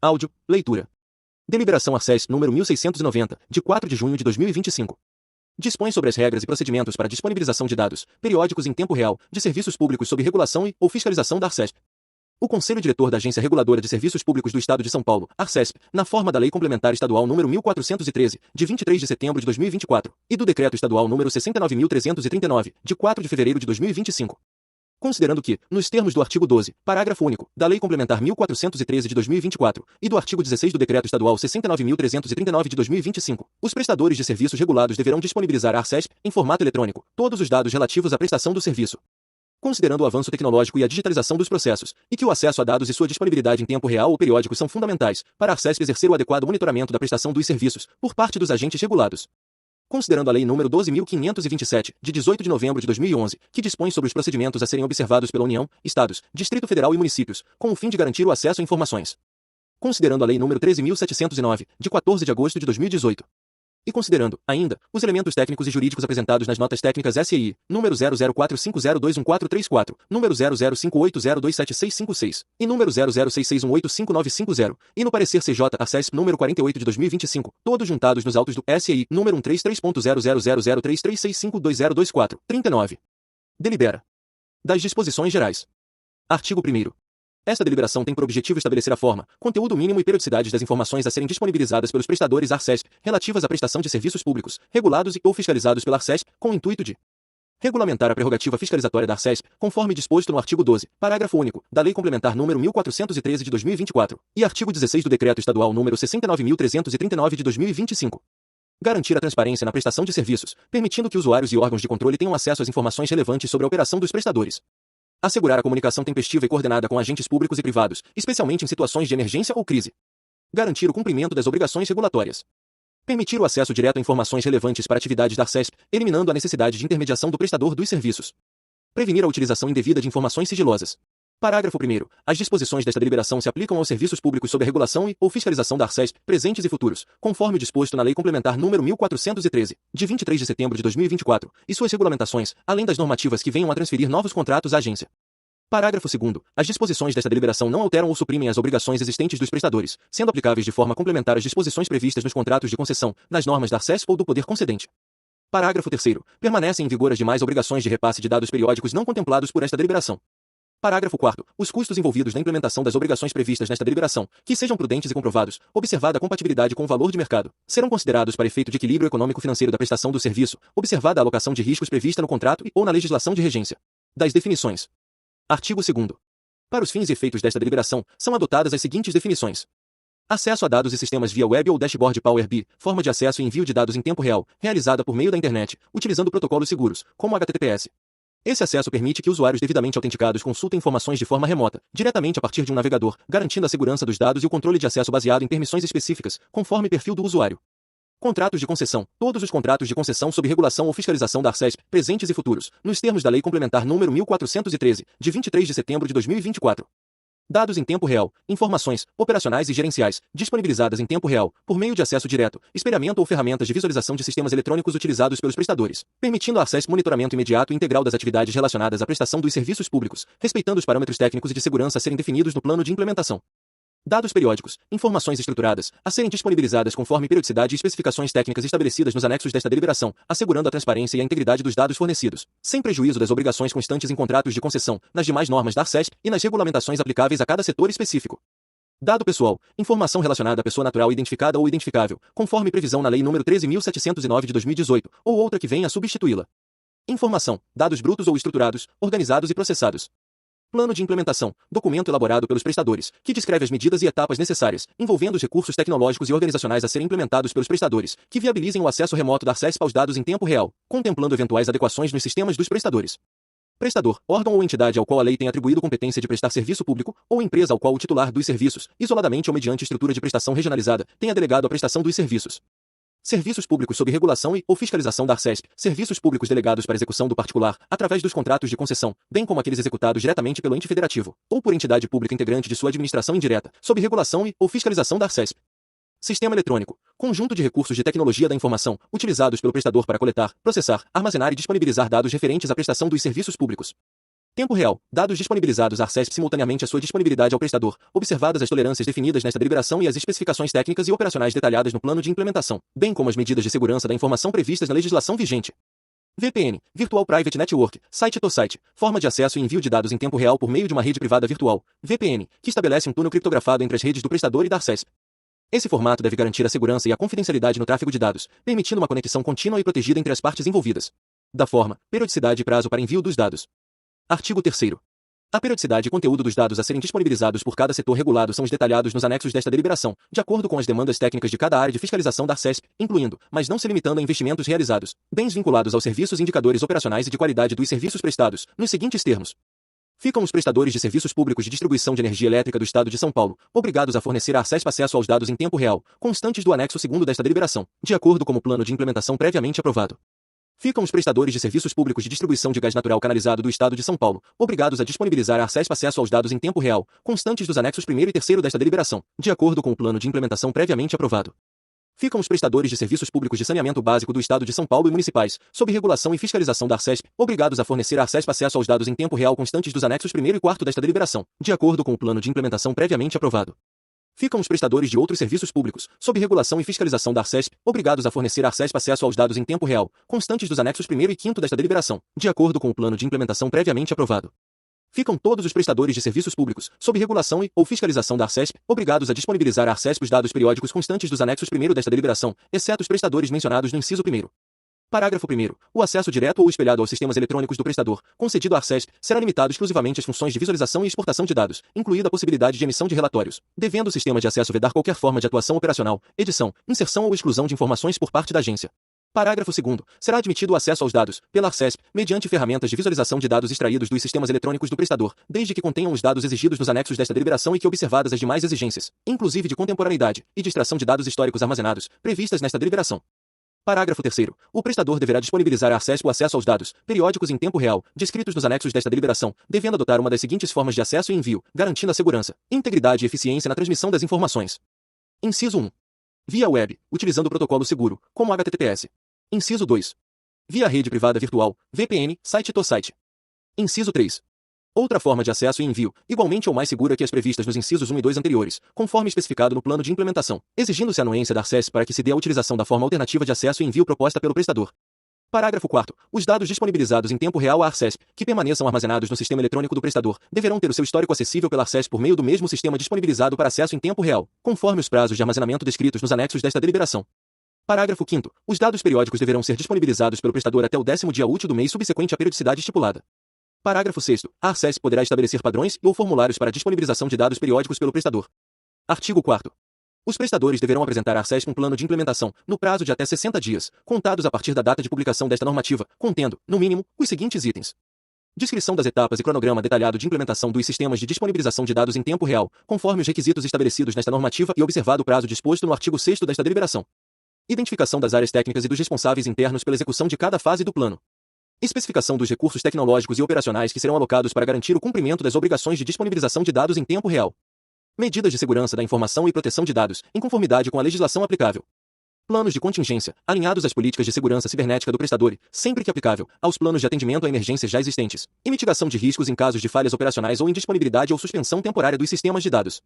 Áudio, leitura. Deliberação ARCESP número 1690, de 4 de junho de 2025. Dispõe sobre as regras e procedimentos para disponibilização de dados, periódicos em tempo real, de serviços públicos sob regulação e/ou fiscalização da ARCESP. O Conselho Diretor da Agência Reguladora de Serviços Públicos do Estado de São Paulo, ARCESP, na forma da Lei Complementar Estadual número 1413, de 23 de setembro de 2024, e do Decreto Estadual número 69.339, de 4 de fevereiro de 2025. Considerando que, nos termos do artigo 12, parágrafo único, da Lei Complementar 1413 de 2024 e do artigo 16 do Decreto Estadual 69.339 de 2025, os prestadores de serviços regulados deverão disponibilizar à ARCESP, em formato eletrônico, todos os dados relativos à prestação do serviço. Considerando o avanço tecnológico e a digitalização dos processos, e que o acesso a dados e sua disponibilidade em tempo real ou periódico são fundamentais para a ARCESP exercer o adequado monitoramento da prestação dos serviços, por parte dos agentes regulados. Considerando a Lei nº 12.527, de 18 de novembro de 2011, que dispõe sobre os procedimentos a serem observados pela União, Estados, Distrito Federal e municípios, com o fim de garantir o acesso a informações. Considerando a Lei nº 13.709, de 14 de agosto de 2018. E considerando, ainda, os elementos técnicos e jurídicos apresentados nas notas técnicas SEI, número 0045021434, número 0058027656, e número 0066185950, e no parecer CJ ARCESP número 48 de 2025, todos juntados nos autos do SEI, número 133.000033652024, 39. Delibera. Das disposições gerais. Artigo 1º. Esta deliberação tem por objetivo estabelecer a forma, conteúdo mínimo e periodicidade das informações a serem disponibilizadas pelos prestadores ARCESP, relativas à prestação de serviços públicos, regulados e/ou fiscalizados pela ARCESP, com o intuito de regulamentar a prerrogativa fiscalizatória da ARCESP, conforme disposto no artigo 12, parágrafo único, da Lei Complementar nº 1413 de 2024, e artigo 16 do Decreto Estadual nº 69.339 de 2025. Garantir a transparência na prestação de serviços, permitindo que usuários e órgãos de controle tenham acesso às informações relevantes sobre a operação dos prestadores. Assegurar a comunicação tempestiva e coordenada com agentes públicos e privados, especialmente em situações de emergência ou crise. Garantir o cumprimento das obrigações regulatórias. Permitir o acesso direto a informações relevantes para atividades da ARCESP, eliminando a necessidade de intermediação do prestador dos serviços. Prevenir a utilização indevida de informações sigilosas. Parágrafo 1º. As disposições desta deliberação se aplicam aos serviços públicos sob a regulação e/ou fiscalização da ARCESP, presentes e futuros, conforme o disposto na Lei Complementar nº 1413, de 23 de setembro de 2024, e suas regulamentações, além das normativas que venham a transferir novos contratos à agência. Parágrafo 2º. As disposições desta deliberação não alteram ou suprimem as obrigações existentes dos prestadores, sendo aplicáveis de forma complementar às disposições previstas nos contratos de concessão, nas normas da ARCESP ou do poder concedente. Parágrafo 3º. Permanecem em vigor as demais obrigações de repasse de dados periódicos não contemplados por esta deliberação. Parágrafo 4º. Os custos envolvidos na implementação das obrigações previstas nesta deliberação, que sejam prudentes e comprovados, observada a compatibilidade com o valor de mercado, serão considerados para efeito de equilíbrio econômico-financeiro da prestação do serviço, observada a alocação de riscos prevista no contrato e/ou na legislação de regência. Das definições. Artigo 2º. Para os fins e efeitos desta deliberação, são adotadas as seguintes definições. Acesso a dados e sistemas via web ou dashboard Power BI, forma de acesso e envio de dados em tempo real, realizada por meio da internet, utilizando protocolos seguros, como HTTPS. Esse acesso permite que usuários devidamente autenticados consultem informações de forma remota, diretamente a partir de um navegador, garantindo a segurança dos dados e o controle de acesso baseado em permissões específicas, conforme perfil do usuário. Contratos de concessão. Todos os contratos de concessão sob regulação ou fiscalização da ARCESP, presentes e futuros, nos termos da Lei Complementar nº 1413, de 23 de setembro de 2024. Dados em tempo real, informações, operacionais e gerenciais, disponibilizadas em tempo real, por meio de acesso direto, espelhamento ou ferramentas de visualização de sistemas eletrônicos utilizados pelos prestadores, permitindo a ARCESP monitoramento imediato e integral das atividades relacionadas à prestação dos serviços públicos, respeitando os parâmetros técnicos e de segurança a serem definidos no plano de implementação. Dados periódicos, informações estruturadas, a serem disponibilizadas conforme periodicidade e especificações técnicas estabelecidas nos anexos desta deliberação, assegurando a transparência e a integridade dos dados fornecidos, sem prejuízo das obrigações constantes em contratos de concessão, nas demais normas da ARCESP e nas regulamentações aplicáveis a cada setor específico. Dado pessoal, informação relacionada à pessoa natural identificada ou identificável, conforme previsão na Lei nº 13.709 de 2018, ou outra que venha a substituí-la. Informação, dados brutos ou estruturados, organizados e processados. Plano de implementação, documento elaborado pelos prestadores, que descreve as medidas e etapas necessárias, envolvendo os recursos tecnológicos e organizacionais a serem implementados pelos prestadores, que viabilizem o acesso remoto da ARCESP aos dados em tempo real, contemplando eventuais adequações nos sistemas dos prestadores. Prestador, órgão ou entidade ao qual a lei tem atribuído competência de prestar serviço público, ou empresa ao qual o titular dos serviços, isoladamente ou mediante estrutura de prestação regionalizada, tenha delegado a prestação dos serviços. Serviços públicos sob regulação e/ou fiscalização da ARCESP, serviços públicos delegados para execução do particular, através dos contratos de concessão, bem como aqueles executados diretamente pelo ente federativo, ou por entidade pública integrante de sua administração indireta, sob regulação e/ou fiscalização da ARCESP. Sistema eletrônico, conjunto de recursos de tecnologia da informação, utilizados pelo prestador para coletar, processar, armazenar e disponibilizar dados referentes à prestação dos serviços públicos. Tempo real. Dados disponibilizados à ARCESP simultaneamente à sua disponibilidade ao prestador, observadas as tolerâncias definidas nesta deliberação e as especificações técnicas e operacionais detalhadas no plano de implementação, bem como as medidas de segurança da informação previstas na legislação vigente. VPN, Virtual Private Network, Site-to-Site, forma de acesso e envio de dados em tempo real por meio de uma rede privada virtual, VPN, que estabelece um túnel criptografado entre as redes do prestador e da ARCESP. Esse formato deve garantir a segurança e a confidencialidade no tráfego de dados, permitindo uma conexão contínua e protegida entre as partes envolvidas. Da forma, periodicidade e prazo para envio dos dados. Artigo 3º. A periodicidade e conteúdo dos dados a serem disponibilizados por cada setor regulado são os detalhados nos anexos desta deliberação, de acordo com as demandas técnicas de cada área de fiscalização da ARCESP, incluindo, mas não se limitando a investimentos realizados, bens vinculados aos serviços e indicadores operacionais e de qualidade dos serviços prestados, nos seguintes termos. Ficam os prestadores de serviços públicos de distribuição de energia elétrica do Estado de São Paulo, obrigados a fornecer à ARCESP acesso aos dados em tempo real, constantes do anexo 2º desta deliberação, de acordo com o plano de implementação previamente aprovado. Ficam os prestadores de serviços públicos de distribuição de gás natural canalizado do Estado de São Paulo, obrigados a disponibilizar à ARCESP acesso aos dados em tempo real, constantes dos anexos 1º e 3º desta deliberação, de acordo com o plano de implementação previamente aprovado. Ficam os prestadores de serviços públicos de saneamento básico do Estado de São Paulo e municipais, sob regulação e fiscalização da ARCESP, obrigados a fornecer à ARCESP acesso aos dados em tempo real constantes dos anexos 1º e 4º desta deliberação, de acordo com o plano de implementação previamente aprovado. Ficam os prestadores de outros serviços públicos, sob regulação e fiscalização da ARCESP, obrigados a fornecer à ARCESP acesso aos dados em tempo real, constantes dos anexos 1º e 5º desta deliberação, de acordo com o plano de implementação previamente aprovado. Ficam todos os prestadores de serviços públicos, sob regulação e/ou fiscalização da ARCESP, obrigados a disponibilizar à ARCESP os dados periódicos constantes dos anexos 1º desta deliberação, exceto os prestadores mencionados no inciso 1º. Parágrafo 1º. O acesso direto ou espelhado aos sistemas eletrônicos do prestador, concedido à ARCESP, será limitado exclusivamente às funções de visualização e exportação de dados, incluída a possibilidade de emissão de relatórios, devendo o sistema de acesso vedar qualquer forma de atuação operacional, edição, inserção ou exclusão de informações por parte da agência. Parágrafo 2º. Será admitido o acesso aos dados, pela ARCESP, mediante ferramentas de visualização de dados extraídos dos sistemas eletrônicos do prestador, desde que contenham os dados exigidos nos anexos desta deliberação e que observadas as demais exigências, inclusive de contemporaneidade e de extração de dados históricos armazenados, previstas nesta deliberação. Parágrafo 3º. O prestador deverá disponibilizar à ARCESP o acesso aos dados, periódicos em tempo real, descritos nos anexos desta deliberação, devendo adotar uma das seguintes formas de acesso e envio, garantindo a segurança, integridade e eficiência na transmissão das informações. Inciso 1. Via web, utilizando o protocolo seguro, como HTTPS. Inciso 2. Via rede privada virtual, VPN, Site-to-Site. Inciso 3. Outra forma de acesso e envio, igualmente ou mais segura que as previstas nos incisos 1 e 2 anteriores, conforme especificado no plano de implementação, exigindo-se a anuência da ARCESP para que se dê a utilização da forma alternativa de acesso e envio proposta pelo prestador. Parágrafo 4º. Os dados disponibilizados em tempo real à ARCESP, que permaneçam armazenados no sistema eletrônico do prestador, deverão ter o seu histórico acessível pela ARCESP por meio do mesmo sistema disponibilizado para acesso em tempo real, conforme os prazos de armazenamento descritos nos anexos desta deliberação. Parágrafo 5º. Os dados periódicos deverão ser disponibilizados pelo prestador até o 10º dia útil do mês subsequente à periodicidade estipulada. Parágrafo 6º. A ARCESP poderá estabelecer padrões ou formulários para a disponibilização de dados periódicos pelo prestador. Artigo 4º. Os prestadores deverão apresentar à ARCESP um plano de implementação, no prazo de até 60 dias, contados a partir da data de publicação desta normativa, contendo, no mínimo, os seguintes itens. Descrição das etapas e cronograma detalhado de implementação dos sistemas de disponibilização de dados em tempo real, conforme os requisitos estabelecidos nesta normativa e observado o prazo disposto no artigo 6º desta deliberação. Identificação das áreas técnicas e dos responsáveis internos pela execução de cada fase do plano. Especificação dos recursos tecnológicos e operacionais que serão alocados para garantir o cumprimento das obrigações de disponibilização de dados em tempo real. Medidas de segurança da informação e proteção de dados, em conformidade com a legislação aplicável. Planos de contingência, alinhados às políticas de segurança cibernética do prestador e, sempre que aplicável, aos planos de atendimento a emergências já existentes. E mitigação de riscos em casos de falhas operacionais ou indisponibilidade ou suspensão temporária dos sistemas de dados.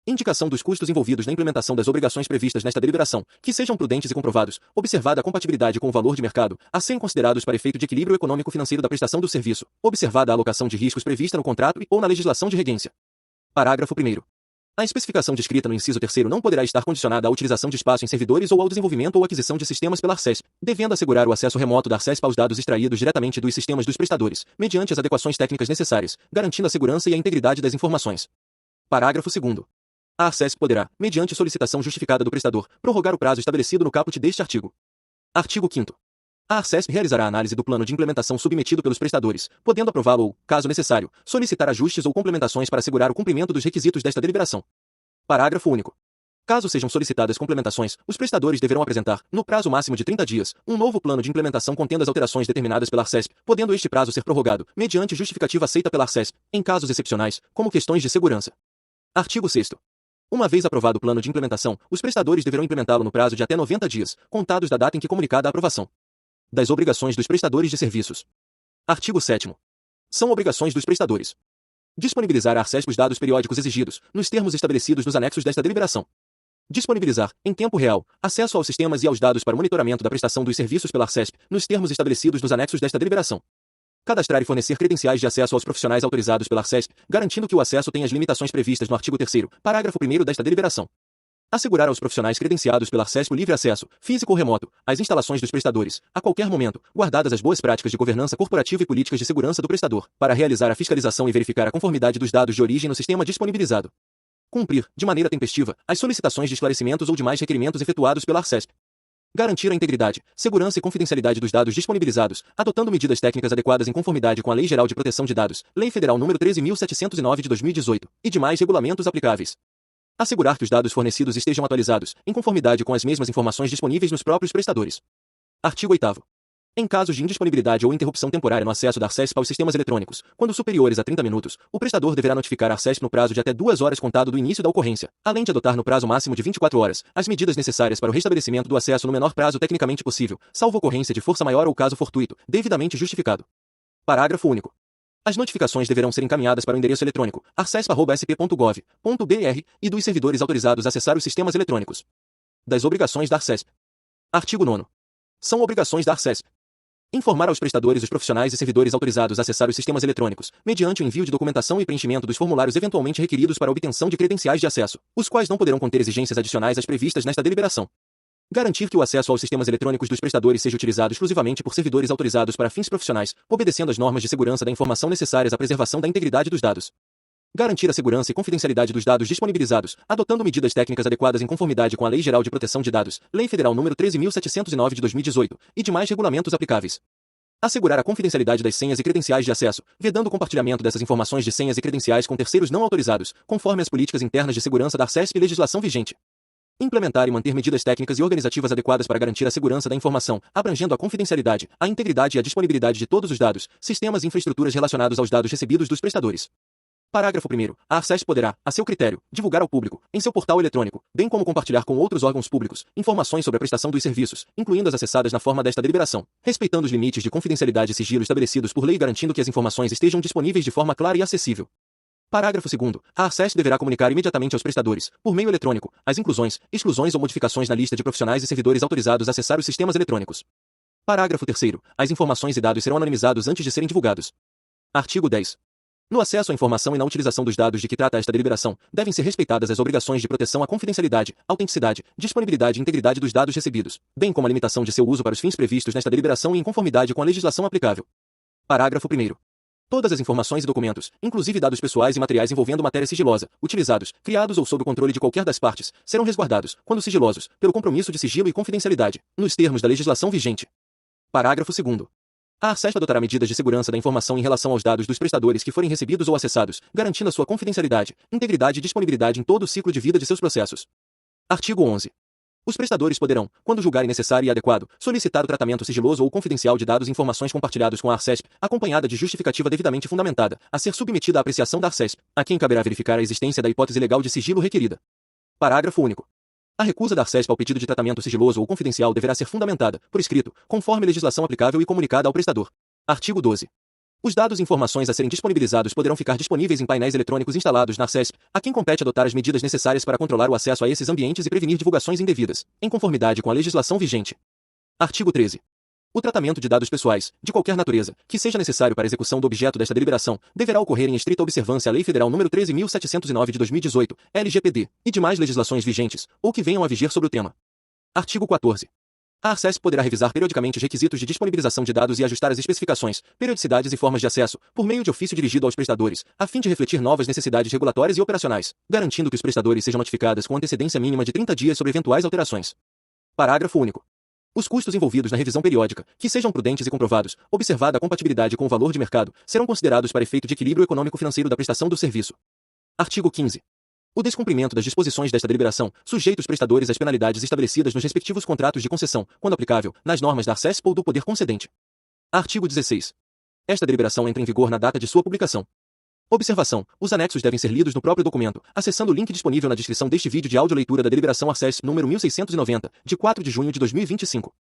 Indicação dos custos envolvidos na implementação das obrigações previstas nesta deliberação, que sejam prudentes e comprovados, observada a compatibilidade com o valor de mercado, a serem considerados para efeito de equilíbrio econômico-financeiro da prestação do serviço, observada a alocação de riscos prevista no contrato e ou na legislação de regência. Parágrafo 1º. A especificação descrita no inciso 3º não poderá estar condicionada à utilização de espaço em servidores ou ao desenvolvimento ou aquisição de sistemas pela ARCESP, devendo assegurar o acesso remoto da ARCESP aos dados extraídos diretamente dos sistemas dos prestadores, mediante as adequações técnicas necessárias, garantindo a segurança e a integridade das informações. Parágrafo 2º. A ARCESP poderá, mediante solicitação justificada do prestador, prorrogar o prazo estabelecido no caput deste artigo. Artigo 5º. A ARCESP realizará a análise do plano de implementação submetido pelos prestadores, podendo aprová-lo ou, caso necessário, solicitar ajustes ou complementações para assegurar o cumprimento dos requisitos desta deliberação. Parágrafo único. Caso sejam solicitadas complementações, os prestadores deverão apresentar, no prazo máximo de 30 dias, um novo plano de implementação contendo as alterações determinadas pela ARCESP, podendo este prazo ser prorrogado, mediante justificativa aceita pela ARCESP, em casos excepcionais, como questões de segurança. Artigo 6º. Uma vez aprovado o plano de implementação, os prestadores deverão implementá-lo no prazo de até 90 dias, contados da data em que comunicada a aprovação. Das obrigações dos prestadores de serviços. Artigo 7º. São obrigações dos prestadores. Disponibilizar à ARCESP os dados periódicos exigidos, nos termos estabelecidos nos anexos desta deliberação. Disponibilizar, em tempo real, acesso aos sistemas e aos dados para monitoramento da prestação dos serviços pela ARCESP, nos termos estabelecidos nos anexos desta deliberação. Cadastrar e fornecer credenciais de acesso aos profissionais autorizados pela ARCESP, garantindo que o acesso tenha as limitações previstas no artigo 3º, parágrafo 1º desta deliberação. Assegurar aos profissionais credenciados pela ARCESP o livre acesso, físico ou remoto, às instalações dos prestadores, a qualquer momento, guardadas as boas práticas de governança corporativa e políticas de segurança do prestador, para realizar a fiscalização e verificar a conformidade dos dados de origem no sistema disponibilizado. Cumprir, de maneira tempestiva, as solicitações de esclarecimentos ou demais requerimentos efetuados pela ARCESP. Garantir a integridade, segurança e confidencialidade dos dados disponibilizados, adotando medidas técnicas adequadas em conformidade com a Lei Geral de Proteção de Dados, Lei Federal nº 13.709 de 2018, e demais regulamentos aplicáveis. Assegurar que os dados fornecidos estejam atualizados, em conformidade com as mesmas informações disponíveis nos próprios prestadores. Artigo 8º. Em casos de indisponibilidade ou interrupção temporária no acesso da ARCESP aos sistemas eletrônicos, quando superiores a 30 minutos, o prestador deverá notificar a ARCESP no prazo de até 2 horas contado do início da ocorrência, além de adotar no prazo máximo de 24 horas, as medidas necessárias para o restabelecimento do acesso no menor prazo tecnicamente possível, salvo ocorrência de força maior ou caso fortuito, devidamente justificado. Parágrafo único. As notificações deverão ser encaminhadas para o endereço eletrônico arcesp.sp.gov.br e dos servidores autorizados a acessar os sistemas eletrônicos. Das obrigações da ARCESP. Artigo 9º. São obrigações da ARCESP informar aos prestadores os profissionais e servidores autorizados a acessar os sistemas eletrônicos, mediante o envio de documentação e preenchimento dos formulários eventualmente requeridos para a obtenção de credenciais de acesso, os quais não poderão conter exigências adicionais às previstas nesta deliberação. Garantir que o acesso aos sistemas eletrônicos dos prestadores seja utilizado exclusivamente por servidores autorizados para fins profissionais, obedecendo às normas de segurança da informação necessárias à preservação da integridade dos dados. Garantir a segurança e confidencialidade dos dados disponibilizados, adotando medidas técnicas adequadas em conformidade com a Lei Geral de Proteção de Dados, Lei Federal nº 13.709 de 2018, e demais regulamentos aplicáveis. Assegurar a confidencialidade das senhas e credenciais de acesso, vedando o compartilhamento dessas informações de senhas e credenciais com terceiros não autorizados, conforme as políticas internas de segurança da ARCESP e legislação vigente. Implementar e manter medidas técnicas e organizativas adequadas para garantir a segurança da informação, abrangendo a confidencialidade, a integridade e a disponibilidade de todos os dados, sistemas e infraestruturas relacionados aos dados recebidos dos prestadores. Parágrafo 1º. A ARCESP poderá, a seu critério, divulgar ao público, em seu portal eletrônico, bem como compartilhar com outros órgãos públicos, informações sobre a prestação dos serviços, incluindo as acessadas na forma desta deliberação, respeitando os limites de confidencialidade e sigilo estabelecidos por lei e garantindo que as informações estejam disponíveis de forma clara e acessível. Parágrafo 2º. A ARCESP deverá comunicar imediatamente aos prestadores, por meio eletrônico, as inclusões, exclusões ou modificações na lista de profissionais e servidores autorizados a acessar os sistemas eletrônicos. Parágrafo 3º. As informações e dados serão anonimizados antes de serem divulgados. Artigo 10. No acesso à informação e na utilização dos dados de que trata esta deliberação, devem ser respeitadas as obrigações de proteção à confidencialidade, autenticidade, disponibilidade e integridade dos dados recebidos, bem como a limitação de seu uso para os fins previstos nesta deliberação e em conformidade com a legislação aplicável. Parágrafo 1º. Todas as informações e documentos, inclusive dados pessoais e materiais envolvendo matéria sigilosa, utilizados, criados ou sob o controle de qualquer das partes, serão resguardados, quando sigilosos, pelo compromisso de sigilo e confidencialidade, nos termos da legislação vigente. Parágrafo 2º. A ARCESP adotará medidas de segurança da informação em relação aos dados dos prestadores que forem recebidos ou acessados, garantindo a sua confidencialidade, integridade e disponibilidade em todo o ciclo de vida de seus processos. Artigo 11. Os prestadores poderão, quando julgarem necessário e adequado, solicitar o tratamento sigiloso ou confidencial de dados e informações compartilhados com a ARCESP, acompanhada de justificativa devidamente fundamentada, a ser submetida à apreciação da ARCESP, a quem caberá verificar a existência da hipótese legal de sigilo requerida. Parágrafo único. A recusa da ARCESP ao pedido de tratamento sigiloso ou confidencial deverá ser fundamentada, por escrito, conforme legislação aplicável e comunicada ao prestador. Artigo 12. Os dados e informações a serem disponibilizados poderão ficar disponíveis em painéis eletrônicos instalados na ARCESP, a quem compete adotar as medidas necessárias para controlar o acesso a esses ambientes e prevenir divulgações indevidas, em conformidade com a legislação vigente. Artigo 13. O tratamento de dados pessoais, de qualquer natureza, que seja necessário para a execução do objeto desta deliberação, deverá ocorrer em estrita observância à Lei Federal nº 13.709 de 2018, LGPD, e demais legislações vigentes, ou que venham a vigir sobre o tema. Artigo 14. A ARCESP poderá revisar periodicamente os requisitos de disponibilização de dados e ajustar as especificações, periodicidades e formas de acesso, por meio de ofício dirigido aos prestadores, a fim de refletir novas necessidades regulatórias e operacionais, garantindo que os prestadores sejam notificados com antecedência mínima de 30 dias sobre eventuais alterações. Parágrafo único. Os custos envolvidos na revisão periódica, que sejam prudentes e comprovados, observada a compatibilidade com o valor de mercado, serão considerados para efeito de equilíbrio econômico-financeiro da prestação do serviço. Artigo 15. O descumprimento das disposições desta deliberação sujeita os prestadores às penalidades estabelecidas nos respectivos contratos de concessão, quando aplicável, nas normas da ARCESP ou do poder concedente. Artigo 16. Esta deliberação entra em vigor na data de sua publicação. Observação: os anexos devem ser lidos no próprio documento, acessando o link disponível na descrição deste vídeo de áudio leitura da deliberação ARCESP número 1690, de 4 de junho de 2025.